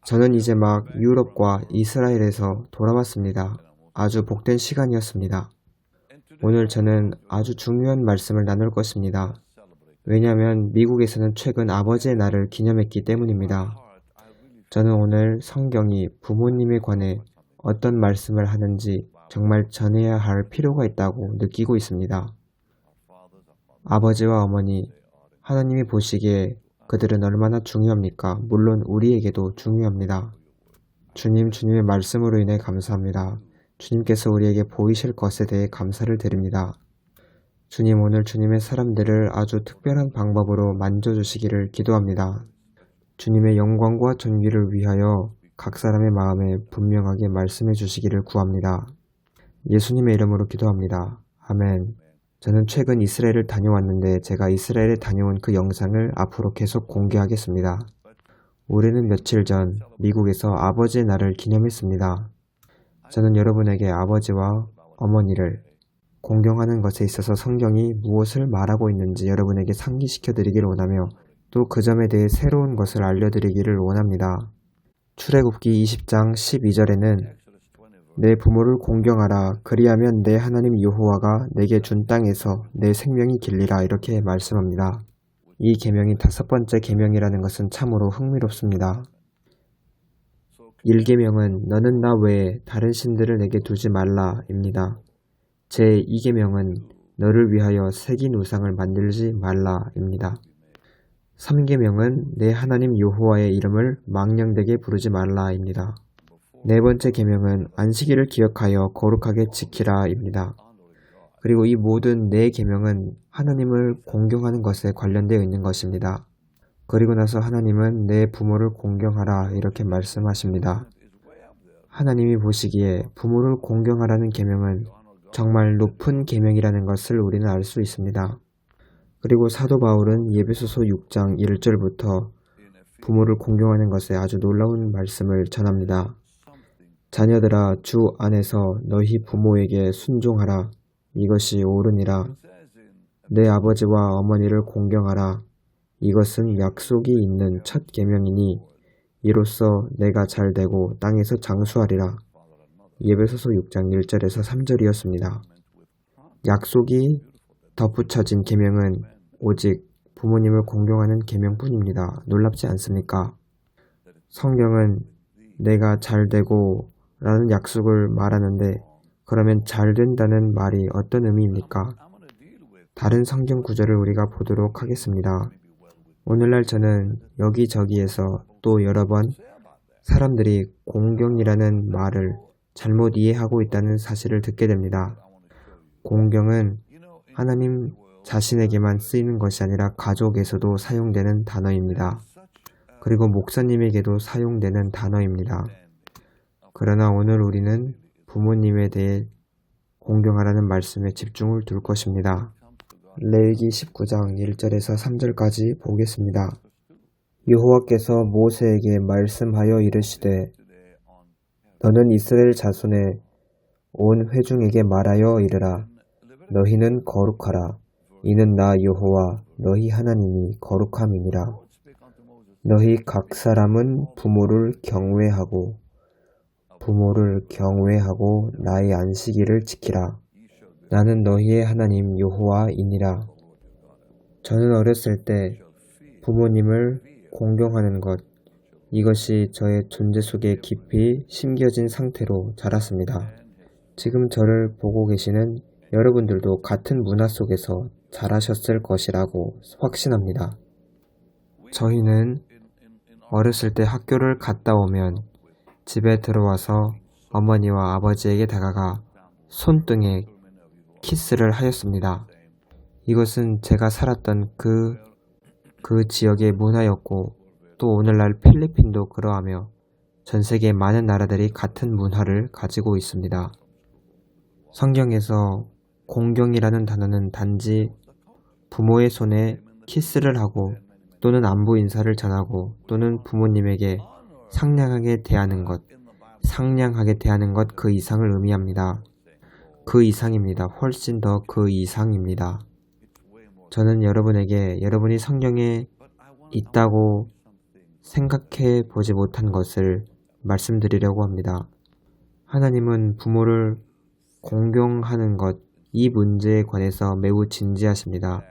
저는 이제 막 유럽과 이스라엘에서 돌아왔습니다. 아주 복된 시간이었습니다. 오늘 저는 아주 중요한 말씀을 나눌 것입니다. 왜냐하면 미국에서는 최근 아버지의 날을 기념했기 때문입니다. 저는 오늘 성경이 부모님에 관해 어떤 말씀을 하는지 정말 전해야 할 필요가 있다고 느끼고 있습니다. 아버지와 어머니, 하나님이 보시기에 그들은 얼마나 중요합니까? 물론 우리에게도 중요합니다. 주님의 말씀으로 인해 감사합니다. 주님께서 우리에게 보이실 것에 대해 감사를 드립니다. 주님, 오늘 주님의 사람들을 아주 특별한 방법으로 만져주시기를 기도합니다. 주님의 영광과 존귀를 위하여 각 사람의 마음에 분명하게 말씀해 주시기를 구합니다. 예수님의 이름으로 기도합니다. 아멘. 저는 최근 이스라엘을 다녀왔는데 제가 이스라엘에 다녀온 그 영상을 앞으로 계속 공개하겠습니다. 올해는 며칠 전 미국에서 아버지의 날을 기념했습니다. 저는 여러분에게 아버지와 어머니를 공경하는 것에 있어서 성경이 무엇을 말하고 있는지 여러분에게 상기시켜 드리기를 원하며 또 그 점에 대해 새로운 것을 알려드리기를 원합니다. 출애굽기 20장 12절에는 내 부모를 공경하라. 그리하면 내 하나님 여호와가 내게 준 땅에서 내 생명이 길리라. 이렇게 말씀합니다. 이 계명이 5번째 계명이라는 것은 참으로 흥미롭습니다. 1계명은 너는 나 외에 다른 신들을 내게 두지 말라입니다. 제2계명은 너를 위하여 새긴 우상을 만들지 말라입니다. 3계명은 내 하나님 여호와의 이름을 망령되게 부르지 말라입니다. 4번째 계명은 안식일을 기억하여 거룩하게 지키라입니다. 그리고 이 모든 4계명은 하나님을 공경하는 것에 관련되어 있는 것입니다. 그리고 나서 하나님은 내 부모를 공경하라 이렇게 말씀하십니다. 하나님이 보시기에 부모를 공경하라는 계명은 정말 높은 계명이라는 것을 우리는 알 수 있습니다. 그리고 사도 바울은 예배소서 6장 1절부터 부모를 공경하는 것에 아주 놀라운 말씀을 전합니다. 자녀들아 주 안에서 너희 부모에게 순종하라. 이것이 옳으니라. 내 아버지와 어머니를 공경하라. 이것은 약속이 있는 첫 계명이니 이로써 내가 잘되고 땅에서 장수하리라. 예배소서 6장 1절에서 3절이었습니다. 약속이 덧붙여진 계명은 오직 부모님을 공경하는 계명뿐입니다. 놀랍지 않습니까? 성경은 내가 잘되고 라는 약속을 말하는데 그러면 잘된다는 말이 어떤 의미입니까? 다른 성경 구절을 우리가 보도록 하겠습니다. 오늘날 저는 여기저기에서 또 여러 번 사람들이 공경이라는 말을 잘못 이해하고 있다는 사실을 듣게 됩니다. 공경은 하나님 자신에게만 쓰이는 것이 아니라 가족에서도 사용되는 단어입니다. 그리고 목사님에게도 사용되는 단어입니다. 그러나 오늘 우리는 부모님에 대해 공경하라는 말씀에 집중을 둘 것입니다. 레위기 19장 1절에서 3절까지 보겠습니다. 여호와께서 모세에게 말씀하여 이르시되 너는 이스라엘 자손의 온 회중에게 말하여 이르라. 너희는 거룩하라. 이는 나 여호와 너희 하나님이 거룩함이니라. 너희 각 사람은 부모를 경외하고 나의 안식일을 지키라. 나는 너희의 하나님 여호와이니라. 저는 어렸을 때 부모님을 공경하는 것, 이것이 저의 존재 속에 깊이 심겨진 상태로 자랐습니다. 지금 저를 보고 계시는 여러분들도 같은 문화 속에서 자라셨을 것이라고 확신합니다. 저희는 어렸을 때 학교를 갔다 오면 집에 들어와서 어머니와 아버지에게 다가가 손등에 키스를 하였습니다. 이것은 제가 살았던 그 지역의 문화였고 또 오늘날 필리핀도 그러하며 전 세계 많은 나라들이 같은 문화를 가지고 있습니다. 성경에서 공경이라는 단어는 단지 부모의 손에 키스를 하고 또는 안부 인사를 전하고 또는 부모님에게 상냥하게 대하는 것 그 이상을 의미합니다. 그 이상입니다. 훨씬 더 그 이상입니다. 저는 여러분에게 여러분이 성경에 있다고 생각해 보지 못한 것을 말씀드리려고 합니다. 하나님은 부모를 공경하는 것, 이 문제에 관해서 매우 진지하십니다.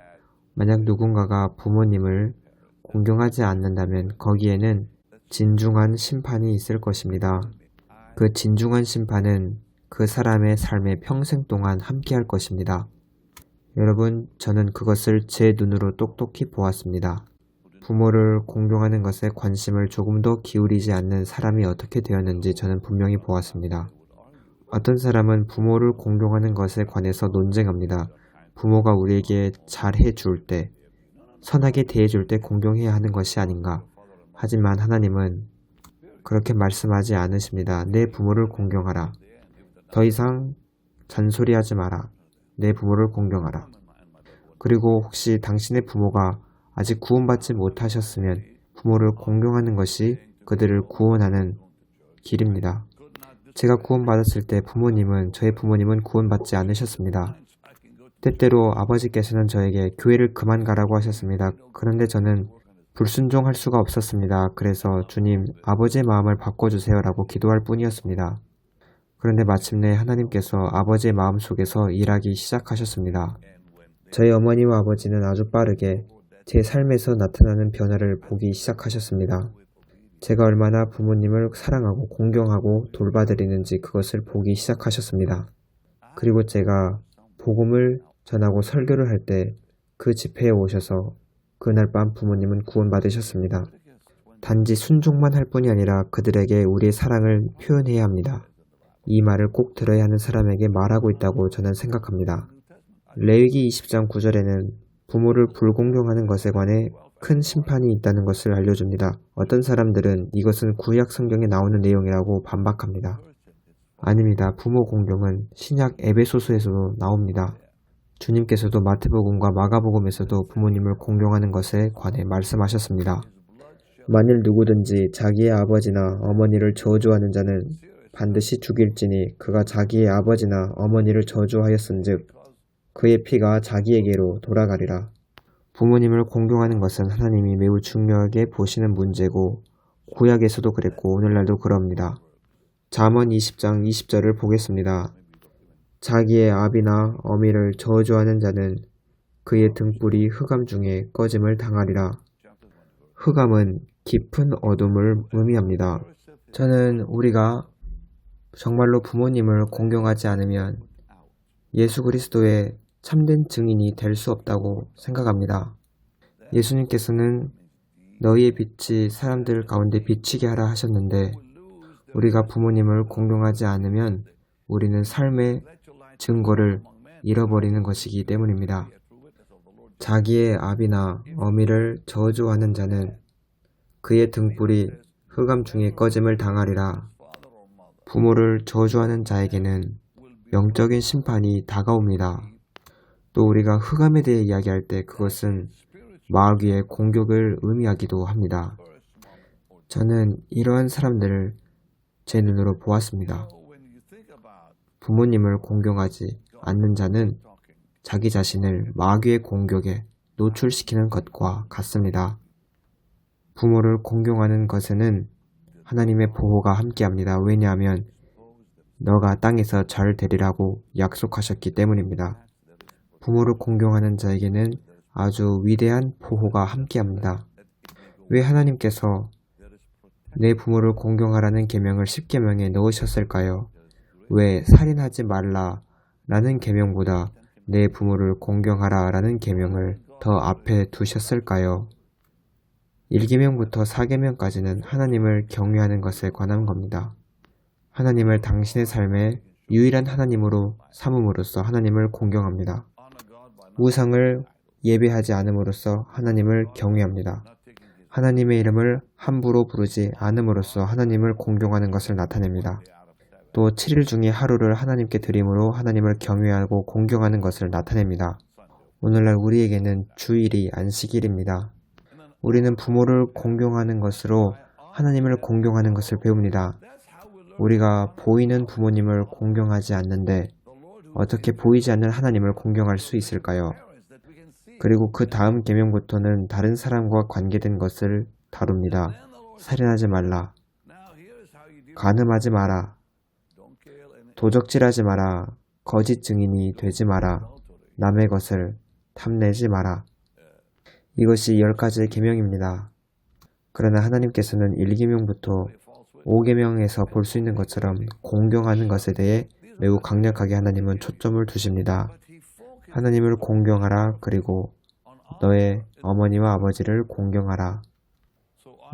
만약 누군가가 부모님을 공경하지 않는다면 거기에는 진중한 심판이 있을 것입니다. 그 진중한 심판은 그 사람의 삶의 평생 동안 함께할 것입니다. 여러분, 저는 그것을 제 눈으로 똑똑히 보았습니다. 부모를 공경하는 것에 관심을 조금도 기울이지 않는 사람이 어떻게 되었는지 저는 분명히 보았습니다. 어떤 사람은 부모를 공경하는 것에 관해서 논쟁합니다. 부모가 우리에게 잘해 줄 때, 선하게 대해 줄 때 공경해야 하는 것이 아닌가. 하지만 하나님은 그렇게 말씀하지 않으십니다. 내 부모를 공경하라. 더 이상 잔소리하지 마라. 내 부모를 공경하라. 그리고 혹시 당신의 부모가 아직 구원받지 못하셨으면 부모를 공경하는 것이 그들을 구원하는 길입니다. 제가 구원받았을 때 저의 부모님은 구원받지 않으셨습니다. 때때로 아버지께서는 저에게 교회를 그만 가라고 하셨습니다. 그런데 저는 불순종할 수가 없었습니다. 그래서 주님, 아버지의 마음을 바꿔주세요 라고 기도할 뿐이었습니다. 그런데 마침내 하나님께서 아버지의 마음 속에서 일하기 시작하셨습니다. 저희 어머니와 아버지는 아주 빠르게 제 삶에서 나타나는 변화를 보기 시작하셨습니다. 제가 얼마나 부모님을 사랑하고 공경하고 돌봐드리는지 그것을 보기 시작하셨습니다. 그리고 제가 복음을 전하고 설교를 할 때 그 집회에 오셔서 그날 밤 부모님은 구원받으셨습니다. 단지 순종만 할 뿐이 아니라 그들에게 우리의 사랑을 표현해야 합니다. 이 말을 꼭 들어야 하는 사람에게 말하고 있다고 저는 생각합니다. 레위기 20장 9절에는 부모를 불공경하는 것에 관해 큰 심판이 있다는 것을 알려줍니다. 어떤 사람들은 이것은 구약 성경에 나오는 내용이라고 반박합니다. 아닙니다. 부모 공경은 신약 에베소서에서도 나옵니다. 주님께서도 마태복음과 마가복음에서도 부모님을 공경하는 것에 관해 말씀하셨습니다. 만일 누구든지 자기의 아버지나 어머니를 저주하는 자는 반드시 죽일지니 그가 자기의 아버지나 어머니를 저주하였은즉 그의 피가 자기에게로 돌아가리라. 부모님을 공경하는 것은 하나님이 매우 중요하게 보시는 문제고 구약에서도 그랬고 오늘날도 그럽니다. 잠언 20장 20절을 보겠습니다. 자기의 아비나 어미를 저주하는 자는 그의 등불이 흑암 중에 꺼짐을 당하리라. 흑암은 깊은 어둠을 의미합니다. 저는 우리가 정말로 부모님을 공경하지 않으면 예수 그리스도의 참된 증인이 될 수 없다고 생각합니다. 예수님께서는 너희의 빛이 사람들 가운데 비치게 하라 하셨는데 우리가 부모님을 공경하지 않으면 우리는 삶의 증거를 잃어버리는 것이기 때문입니다. 자기의 아비나 어미를 저주하는 자는 그의 등불이 흑암 중에 꺼짐을 당하리라. 부모를 저주하는 자에게는 영적인 심판이 다가옵니다. 또 우리가 흑암에 대해 이야기할 때 그것은 마귀의 공격을 의미하기도 합니다. 저는 이러한 사람들을 제 눈으로 보았습니다. 부모님을 공경하지 않는 자는 자기 자신을 마귀의 공격에 노출시키는 것과 같습니다. 부모를 공경하는 것에는 하나님의 보호가 함께합니다. 왜냐하면 너가 땅에서 잘 되리라고 약속하셨기 때문입니다. 부모를 공경하는 자에게는 아주 위대한 보호가 함께합니다. 왜 하나님께서 내 부모를 공경하라는 계명을 10계명에 넣으셨을까요? 왜 살인하지 말라 라는 계명보다 내 부모를 공경하라 라는 계명을 더 앞에 두셨을까요? 1계명부터 4계명까지는 하나님을 경외하는 것에 관한 겁니다. 하나님을 당신의 삶의 유일한 하나님으로 삼음으로써 하나님을 공경합니다. 우상을 예배하지 않음으로써 하나님을 경외합니다. 하나님의 이름을 함부로 부르지 않음으로써 하나님을 공경하는 것을 나타냅니다. 또 7일 중에 하루를 하나님께 드림으로 하나님을 경외하고 공경하는 것을 나타냅니다. 오늘날 우리에게는 주일이 안식일입니다. 우리는 부모를 공경하는 것으로 하나님을 공경하는 것을 배웁니다. 우리가 보이는 부모님을 공경하지 않는데 어떻게 보이지 않는 하나님을 공경할 수 있을까요? 그리고 그 다음 계명부터는 다른 사람과 관계된 것을 다룹니다. 살인하지 말라, 간음하지 마라, 도적질하지 마라, 거짓 증인이 되지 마라, 남의 것을 탐내지 마라. 이것이 10가지의 계명입니다. 그러나 하나님께서는 1계명부터 5계명에서 볼 수 있는 것처럼 공경하는 것에 대해 매우 강력하게 하나님은 초점을 두십니다. 하나님을 공경하라, 그리고 너의 어머니와 아버지를 공경하라.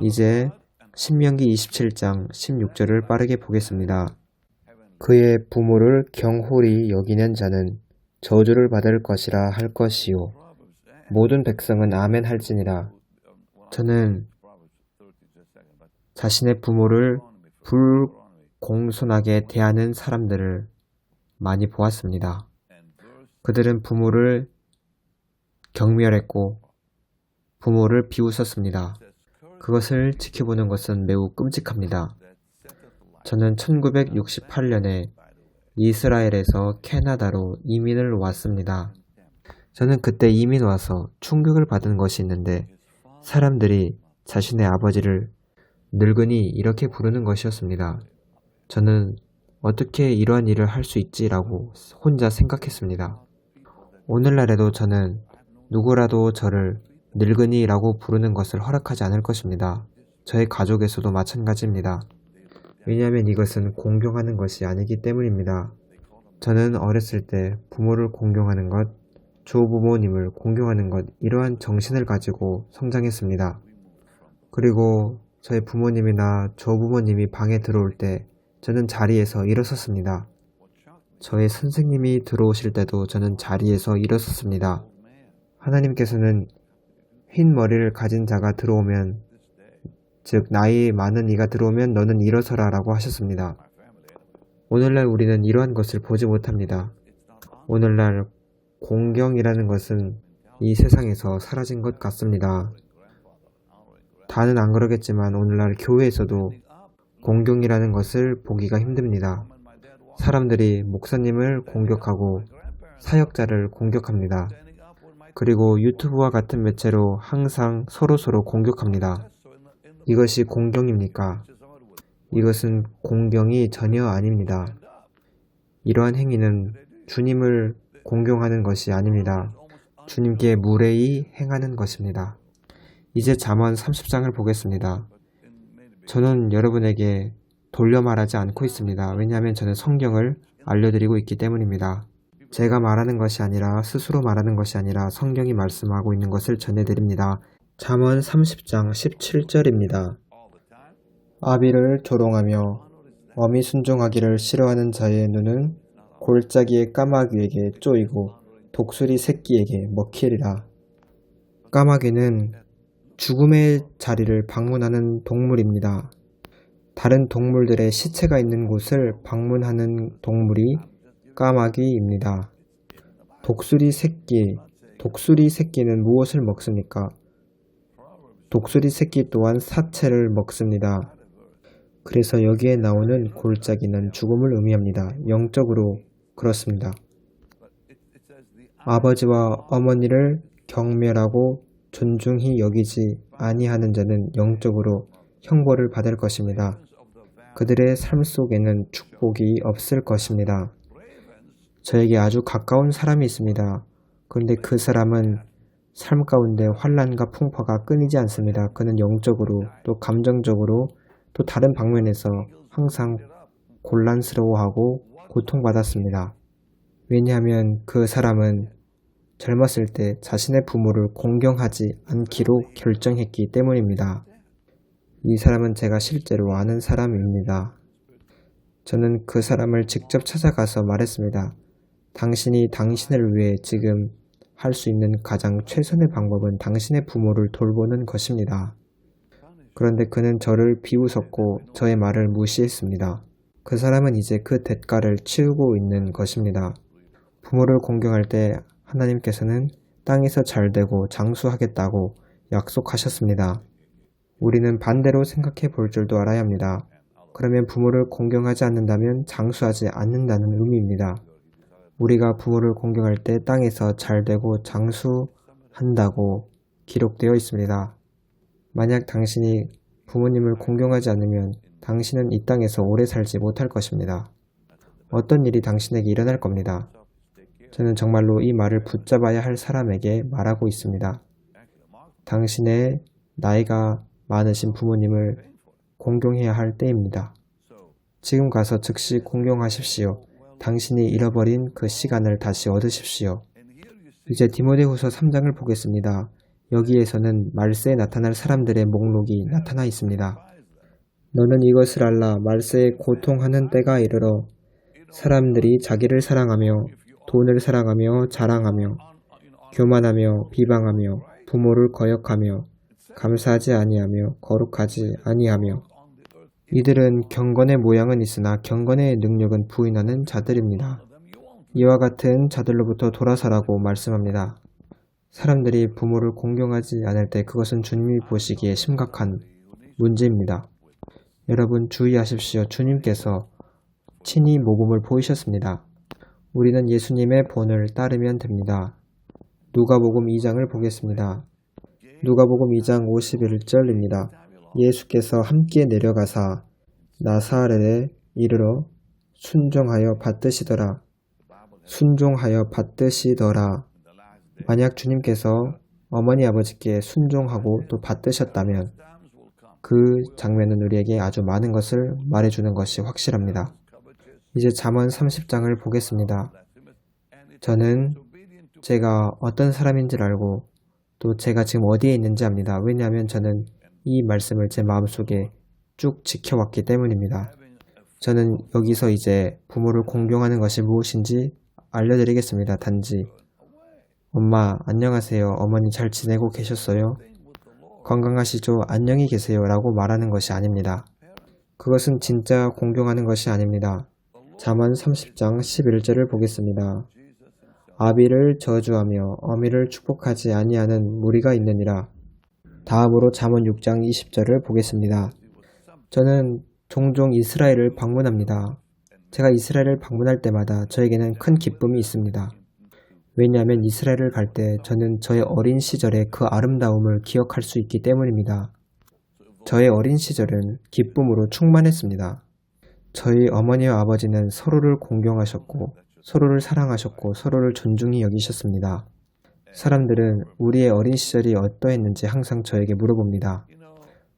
이제 신명기 27장 16절을 빠르게 보겠습니다. 그의 부모를 경홀히 여기는 자는 저주를 받을 것이라 할 것이요. 모든 백성은 아멘 할지니라. 저는 자신의 부모를 불공손하게 대하는 사람들을 많이 보았습니다. 그들은 부모를 경멸했고 부모를 비웃었습니다. 그것을 지켜보는 것은 매우 끔찍합니다. 저는 1968년에 이스라엘에서 캐나다로 이민을 왔습니다. 저는 그때 이민 와서 충격을 받은 것이 있는데 사람들이 자신의 아버지를 늙은이 이렇게 부르는 것이었습니다. 저는 어떻게 이러한 일을 할 수 있지라고 혼자 생각했습니다. 오늘날에도 저는 누구라도 저를 늙은이라고 부르는 것을 허락하지 않을 것입니다. 저의 가족에서도 마찬가지입니다. 왜냐하면 이것은 공경하는 것이 아니기 때문입니다. 저는 어렸을 때 부모를 공경하는 것, 조부모님을 공경하는 것, 이러한 정신을 가지고 성장했습니다. 그리고 저의 부모님이나 조부모님이 방에 들어올 때 저는 자리에서 일어섰습니다. 저의 선생님이 들어오실 때도 저는 자리에서 일어섰습니다. 하나님께서는 흰 머리를 가진 자가 들어오면, 즉 나이 많은 이가 들어오면 너는 일어서라 라고 하셨습니다. 오늘날 우리는 이러한 것을 보지 못합니다. 오늘날 공경이라는 것은 이 세상에서 사라진 것 같습니다. 다는 안 그러겠지만 오늘날 교회에서도 공경이라는 것을 보기가 힘듭니다. 사람들이 목사님을 공격하고 사역자를 공격합니다. 그리고 유튜브와 같은 매체로 항상 서로서로 공격합니다. 이것이 공경입니까? 이것은 공경이 전혀 아닙니다. 이러한 행위는 주님을 공경하는 것이 아닙니다. 주님께 무례히 행하는 것입니다. 이제 잠언 30장을 보겠습니다. 저는 여러분에게 돌려 말하지 않고 있습니다. 왜냐하면 저는 성경을 알려드리고 있기 때문입니다. 제가 말하는 것이 아니라 스스로 말하는 것이 아니라 성경이 말씀하고 있는 것을 전해드립니다. 잠언 30장 17절입니다. 아비를 조롱하며 어미 순종하기를 싫어하는 자의 눈은 골짜기의 까마귀에게 쪼이고 독수리 새끼에게 먹히리라. 까마귀는 죽음의 자리를 방문하는 동물입니다. 다른 동물들의 시체가 있는 곳을 방문하는 동물이 까마귀입니다. 독수리 새끼는 무엇을 먹습니까? 독수리 새끼 또한 사체를 먹습니다. 그래서 여기에 나오는 골짜기는 죽음을 의미합니다. 영적으로 그렇습니다. 아버지와 어머니를 경멸하고 존중히 여기지 아니하는 자는 영적으로 형벌을 받을 것입니다. 그들의 삶 속에는 축복이 없을 것입니다. 저에게 아주 가까운 사람이 있습니다. 그런데 그 사람은 삶 가운데 환난과 풍파가 끊이지 않습니다. 그는 영적으로 또 감정적으로 또 다른 방면에서 항상 곤란스러워하고 고통받았습니다. 왜냐하면 그 사람은 젊었을 때 자신의 부모를 공경하지 않기로 결정했기 때문입니다. 이 사람은 제가 실제로 아는 사람입니다. 저는 그 사람을 직접 찾아가서 말했습니다. 당신이 당신을 위해 지금 할 수 있는 가장 최선의 방법은 당신의 부모를 돌보는 것입니다. 그런데 그는 저를 비웃었고 저의 말을 무시했습니다. 그 사람은 이제 그 대가를 치르고 있는 것입니다. 부모를 공경할 때 하나님께서는 땅에서 잘되고 장수하겠다고 약속하셨습니다. 우리는 반대로 생각해 볼 줄도 알아야 합니다. 그러면 부모를 공경하지 않는다면 장수하지 않는다는 의미입니다. 우리가 부모를 공경할 때 땅에서 잘되고 장수한다고 기록되어 있습니다. 만약 당신이 부모님을 공경하지 않으면 당신은 이 땅에서 오래 살지 못할 것입니다. 어떤 일이 당신에게 일어날 겁니다. 저는 정말로 이 말을 붙잡아야 할 사람에게 말하고 있습니다. 당신의 나이가 많으신 부모님을 공경해야 할 때입니다. 지금 가서 즉시 공경하십시오. 당신이 잃어버린 그 시간을 다시 얻으십시오. 이제 디모데후서 3장을 보겠습니다. 여기에서는 말세에 나타날 사람들의 목록이 나타나 있습니다. 너는 이것을 알라. 말세에 고통하는 때가 이르러 사람들이 자기를 사랑하며 돈을 사랑하며 자랑하며 교만하며 비방하며 부모를 거역하며 감사하지 아니하며 거룩하지 아니하며 이들은 경건의 모양은 있으나 경건의 능력은 부인하는 자들입니다. 이와 같은 자들로부터 돌아서라고 말씀합니다. 사람들이 부모를 공경하지 않을 때 그것은 주님이 보시기에 심각한 문제입니다. 여러분 주의하십시오. 주님께서 친히 모범을 보이셨습니다. 우리는 예수님의 본을 따르면 됩니다. 누가복음 2장을 보겠습니다. 누가복음 2장 51절입니다. 예수께서 함께 내려가사 나사렛에 이르러 순종하여 받드시더라. 순종하여 받드시더라. 만약 주님께서 어머니 아버지께 순종하고 또 받드셨다면 그 장면은 우리에게 아주 많은 것을 말해주는 것이 확실합니다. 이제 잠언 30장을 보겠습니다. 저는 제가 어떤 사람인지를 알고 또 제가 지금 어디에 있는지 압니다. 왜냐하면 저는 이 말씀을 제 마음속에 쭉 지켜왔기 때문입니다. 저는 여기서 이제 부모를 공경하는 것이 무엇인지 알려드리겠습니다. 단지 엄마 안녕하세요. 어머니 잘 지내고 계셨어요? 건강하시죠? 안녕히 계세요 라고 말하는 것이 아닙니다. 그것은 진짜 공경하는 것이 아닙니다. 잠언 30장 11절을 보겠습니다. 아비를 저주하며 어미를 축복하지 아니하는 무리가 있느니라. 다음으로 잠언 6장 20절을 보겠습니다. 저는 종종 이스라엘을 방문합니다. 제가 이스라엘을 방문할 때마다 저에게는 큰 기쁨이 있습니다. 왜냐하면 이스라엘을 갈 때 저는 저의 어린 시절의 그 아름다움을 기억할 수 있기 때문입니다. 저의 어린 시절은 기쁨으로 충만했습니다. 저희 어머니와 아버지는 서로를 공경하셨고 서로를 사랑하셨고 서로를 존중히 여기셨습니다. 사람들은 우리의 어린 시절이 어떠했는지 항상 저에게 물어봅니다.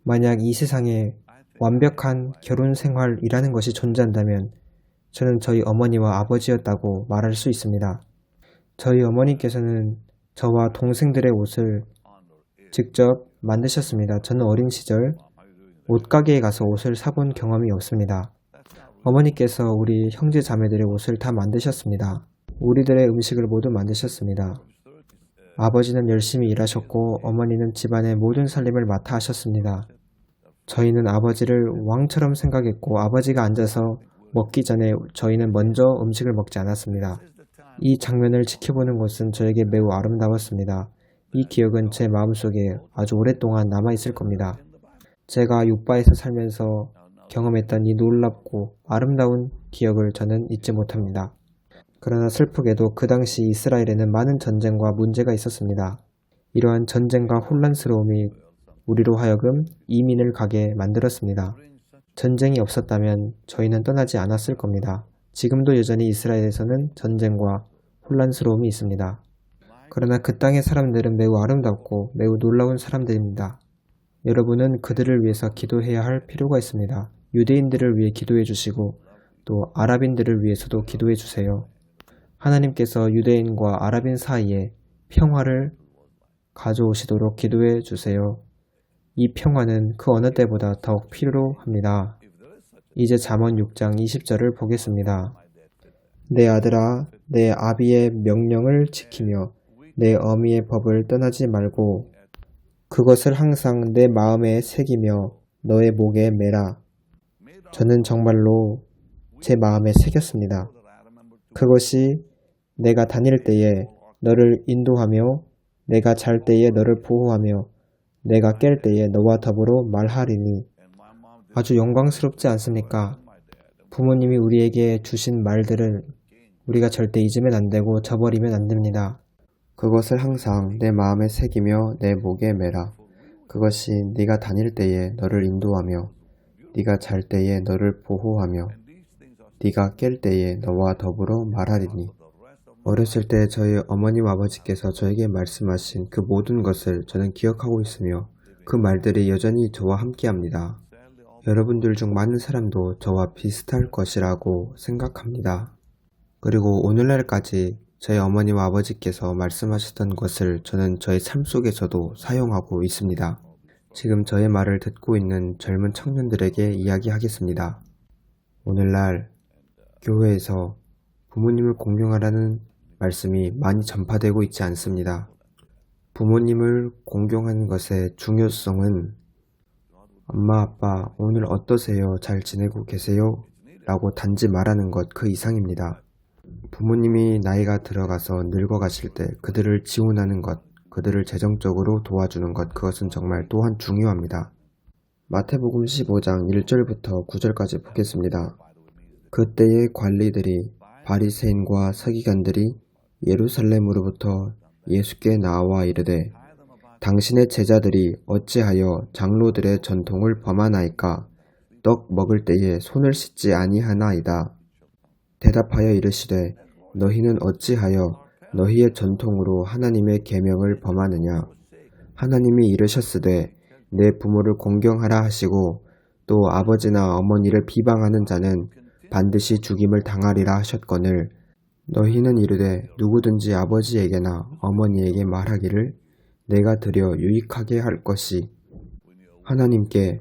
만약 이 세상에 완벽한 결혼 생활이라는 것이 존재한다면 저는 저희 어머니와 아버지였다고 말할 수 있습니다. 저희 어머니께서는 저와 동생들의 옷을 직접 만드셨습니다. 저는 어린 시절 옷가게에 가서 옷을 사본 경험이 없습니다. 어머니께서 우리 형제 자매들의 옷을 다 만드셨습니다. 우리들의 음식을 모두 만드셨습니다. 아버지는 열심히 일하셨고 어머니는 집안의 모든 살림을 맡아 하셨습니다. 저희는 아버지를 왕처럼 생각했고 아버지가 앉아서 먹기 전에 저희는 먼저 음식을 먹지 않았습니다. 이 장면을 지켜보는 것은 저에게 매우 아름다웠습니다. 이 기억은 제 마음속에 아주 오랫동안 남아있을 겁니다. 제가 육바에서 살면서 경험했던 이 놀랍고 아름다운 기억을 저는 잊지 못합니다. 그러나 슬프게도 그 당시 이스라엘에는 많은 전쟁과 문제가 있었습니다. 이러한 전쟁과 혼란스러움이 우리로 하여금 이민을 가게 만들었습니다. 전쟁이 없었다면 저희는 떠나지 않았을 겁니다. 지금도 여전히 이스라엘에서는 전쟁과 혼란스러움이 있습니다. 그러나 그 땅의 사람들은 매우 아름답고 매우 놀라운 사람들입니다. 여러분은 그들을 위해서 기도해야 할 필요가 있습니다. 유대인들을 위해 기도해 주시고 또 아랍인들을 위해서도 기도해 주세요. 하나님께서 유대인과 아랍인 사이에 평화를 가져오시도록 기도해 주세요. 이 평화는 그 어느 때보다 더욱 필요합니다. 이제 잠언 6장 20절을 보겠습니다. 내 아들아, 내 아비의 명령을 지키며 내 어미의 법을 떠나지 말고 그것을 항상 내 마음에 새기며 너의 목에 매라. 저는 정말로 제 마음에 새겼습니다. 그것이 내가 다닐 때에 너를 인도하며 내가 잘 때에 너를 보호하며 내가 깰 때에 너와 더불어 말하리니. 아주 영광스럽지 않습니까? 부모님이 우리에게 주신 말들을 우리가 절대 잊으면 안 되고 저버리면 안 됩니다. 그것을 항상 내 마음에 새기며 내 목에 매라. 그것이 네가 다닐 때에 너를 인도하며 네가 잘 때에 너를 보호하며 네가 깰 때에 너와 더불어 말하리니. 어렸을 때 저희 어머님 아버지께서 저에게 말씀하신 그 모든 것을 저는 기억하고 있으며 그 말들이 여전히 저와 함께합니다. 여러분들 중 많은 사람도 저와 비슷할 것이라고 생각합니다. 그리고 오늘날까지 저희 어머니와 아버지께서 말씀하셨던 것을 저는 저의 삶 속에서도 사용하고 있습니다. 지금 저의 말을 듣고 있는 젊은 청년들에게 이야기하겠습니다. 오늘날 교회에서 부모님을 공경하라는 말씀이 많이 전파되고 있지 않습니다. 부모님을 공경하는 것의 중요성은 엄마, 아빠, 오늘 어떠세요? 잘 지내고 계세요? 라고 단지 말하는 것 그 이상입니다. 부모님이 나이가 들어가서 늙어가실 때 그들을 지원하는 것, 그들을 재정적으로 도와주는 것, 그것은 정말 또한 중요합니다. 마태복음 15장 1절부터 9절까지 보겠습니다. 그때의 관리들이 바리새인과 서기관들이 예루살렘으로부터 예수께 나와 이르되 당신의 제자들이 어찌하여 장로들의 전통을 범하나이까? 떡 먹을 때에 손을 씻지 아니하나이다. 대답하여 이르시되 너희는 어찌하여 너희의 전통으로 하나님의 계명을 범하느냐? 하나님이 이르셨으되 내 부모를 공경하라 하시고 또 아버지나 어머니를 비방하는 자는 반드시 죽임을 당하리라 하셨거늘 너희는 이르되 누구든지 아버지에게나 어머니에게 말하기를 내가 드려 유익하게 할 것이 하나님께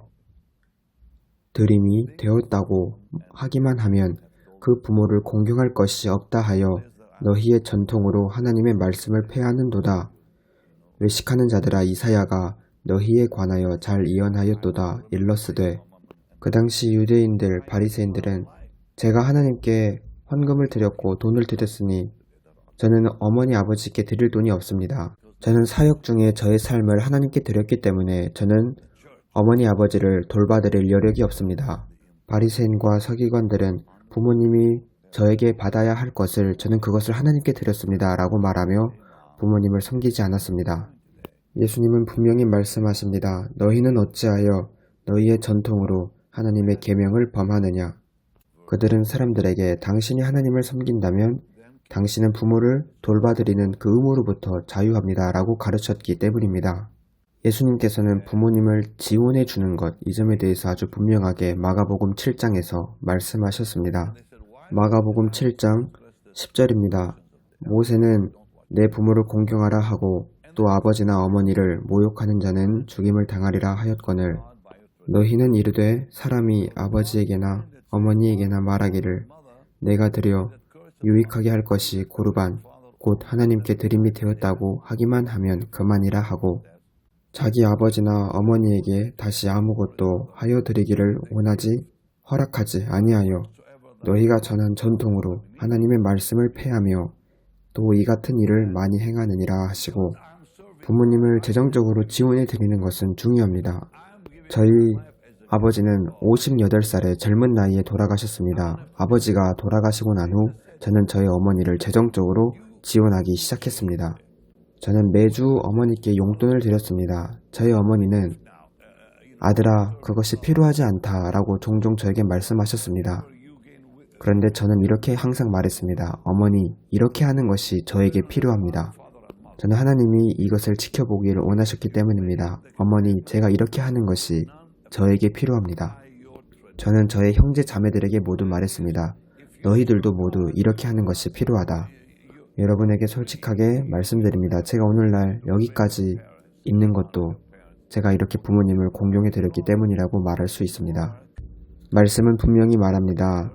드림이 되었다고 하기만 하면 그 부모를 공경할 것이 없다 하여 너희의 전통으로 하나님의 말씀을 폐하는도다. 외식하는 자들아 이사야가 너희에 관하여 잘 예언하였도다. 일러스되 그 당시 유대인들 바리새인들은 제가 하나님께 헌금을 드렸고 돈을 드렸으니 저는 어머니 아버지께 드릴 돈이 없습니다. 저는 사역 중에 저의 삶을 하나님께 드렸기 때문에 저는 어머니 아버지를 돌봐드릴 여력이 없습니다. 바리새인과 서기관들은 부모님이 저에게 받아야 할 것을 저는 그것을 하나님께 드렸습니다. 라고 말하며 부모님을 섬기지 않았습니다. 예수님은 분명히 말씀하십니다. 너희는 어찌하여 너희의 전통으로 하나님의 계명을 범하느냐? 그들은 사람들에게 당신이 하나님을 섬긴다면 당신은 부모를 돌봐드리는 그 의무로부터 자유합니다. 라고 가르쳤기 때문입니다. 예수님께서는 부모님을 지원해 주는 것, 이 점에 대해서 아주 분명하게 마가복음 7장에서 말씀하셨습니다. 마가복음 7장 10절입니다. 모세는 내 부모를 공경하라 하고 또 아버지나 어머니를 모욕하는 자는 죽임을 당하리라 하였거늘 너희는 이르되 사람이 아버지에게나 어머니에게나 말하기를 내가 드려 유익하게 할 것이 고르반 곧 하나님께 드림이 되었다고 하기만 하면 그만이라 하고 자기 아버지나 어머니에게 다시 아무것도 하여 드리기를 원하지 허락하지 아니하여 너희가 전한 전통으로 하나님의 말씀을 폐하며 또 이 같은 일을 많이 행하느니라 하시고 부모님을 재정적으로 지원해 드리는 것은 중요합니다. 저희 아버지는 58살의 젊은 나이에 돌아가셨습니다. 아버지가 돌아가시고 난 후 저는 저희 어머니를 재정적으로 지원하기 시작했습니다. 저는 매주 어머니께 용돈을 드렸습니다. 저희 어머니는 아들아, 그것이 필요하지 않다 라고 종종 저에게 말씀하셨습니다. 그런데 저는 이렇게 항상 말했습니다. 어머니, 이렇게 하는 것이 저에게 필요합니다. 저는 하나님이 이것을 지켜보기를 원하셨기 때문입니다. 어머니, 제가 이렇게 하는 것이 저에게 필요합니다. 저는 저의 형제 자매들에게 모두 말했습니다. 너희들도 모두 이렇게 하는 것이 필요하다. 여러분에게 솔직하게 말씀드립니다. 제가 오늘날 여기까지 있는 것도 제가 이렇게 부모님을 공경해 드렸기 때문이라고 말할 수 있습니다. 말씀은 분명히 말합니다.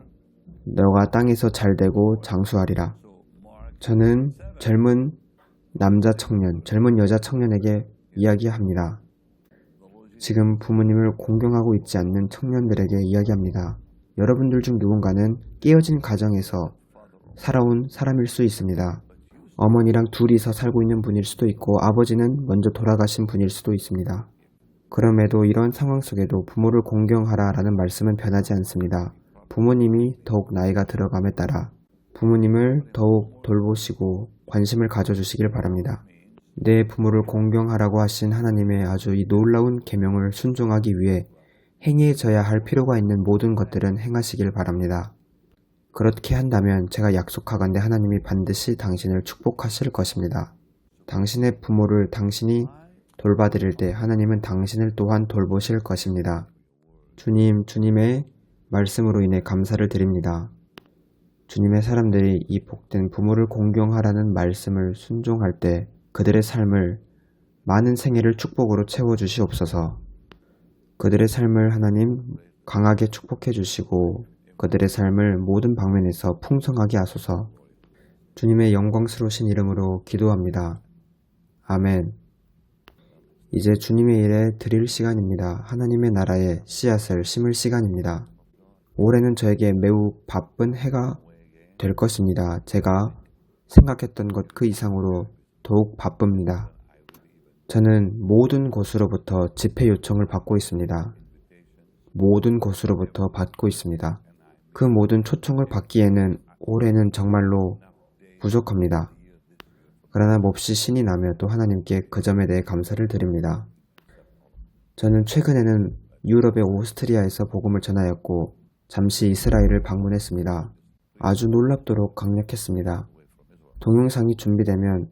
너가 땅에서 잘되고 장수하리라. 저는 젊은 남자 청년, 젊은 여자 청년에게 이야기합니다. 지금 부모님을 공경하고 있지 않는 청년들에게 이야기합니다. 여러분들 중 누군가는 깨어진 가정에서 살아온 사람일 수 있습니다. 어머니랑 둘이서 살고 있는 분일 수도 있고 아버지는 먼저 돌아가신 분일 수도 있습니다. 그럼에도 이런 상황 속에도 부모를 공경하라 라는 말씀은 변하지 않습니다. 부모님이 더욱 나이가 들어감에 따라 부모님을 더욱 돌보시고 관심을 가져주시길 바랍니다. 내 부모를 공경하라고 하신 하나님의 아주 이 놀라운 계명을 순종하기 위해 행해져야 할 필요가 있는 모든 것들은 행하시길 바랍니다. 그렇게 한다면 제가 약속하건대 하나님이 반드시 당신을 축복하실 것입니다. 당신의 부모를 당신이 돌봐드릴 때 하나님은 당신을 또한 돌보실 것입니다. 주님, 주님의 말씀으로 인해 감사를 드립니다. 주님의 사람들이 이 복된 부모를 공경하라는 말씀을 순종할 때 그들의 삶을 많은 생애를 축복으로 채워주시옵소서. 그들의 삶을 하나님 강하게 축복해 주시고 그들의 삶을 모든 방면에서 풍성하게 하소서. 주님의 영광스러우신 이름으로 기도합니다. 아멘. 이제 주님의 일에 드릴 시간입니다. 하나님의 나라에 씨앗을 심을 시간입니다. 올해는 저에게 매우 바쁜 해가 될 것입니다. 제가 생각했던 것 그 이상으로 더욱 바쁩니다. 저는 모든 곳으로부터 집회 요청을 받고 있습니다. 모든 곳으로부터 받고 있습니다. 그 모든 초청을 받기에는 올해는 정말로 부족합니다. 그러나 몹시 신이 나며 또 하나님께 그 점에 대해 감사를 드립니다. 저는 최근에는 유럽의 오스트리아에서 복음을 전하였고 잠시 이스라엘을 방문했습니다. 아주 놀랍도록 강력했습니다. 동영상이 준비되면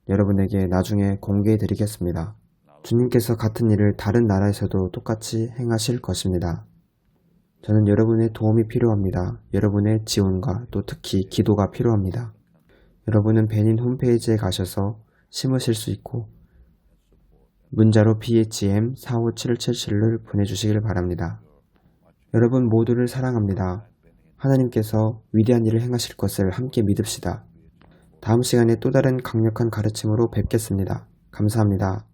여러분에게 나중에 공개해 드리겠습니다. 주님께서 같은 일을 다른 나라에서도 똑같이 행하실 것입니다. 저는 여러분의 도움이 필요합니다. 여러분의 지원과 또 특히 기도가 필요합니다. 여러분은 베닌 홈페이지에 가셔서 심으실 수 있고 문자로 BHM45777을 보내주시길 바랍니다. 여러분 모두를 사랑합니다. 하나님께서 위대한 일을 행하실 것을 함께 믿읍시다. 다음 시간에 또 다른 강력한 가르침으로 뵙겠습니다. 감사합니다.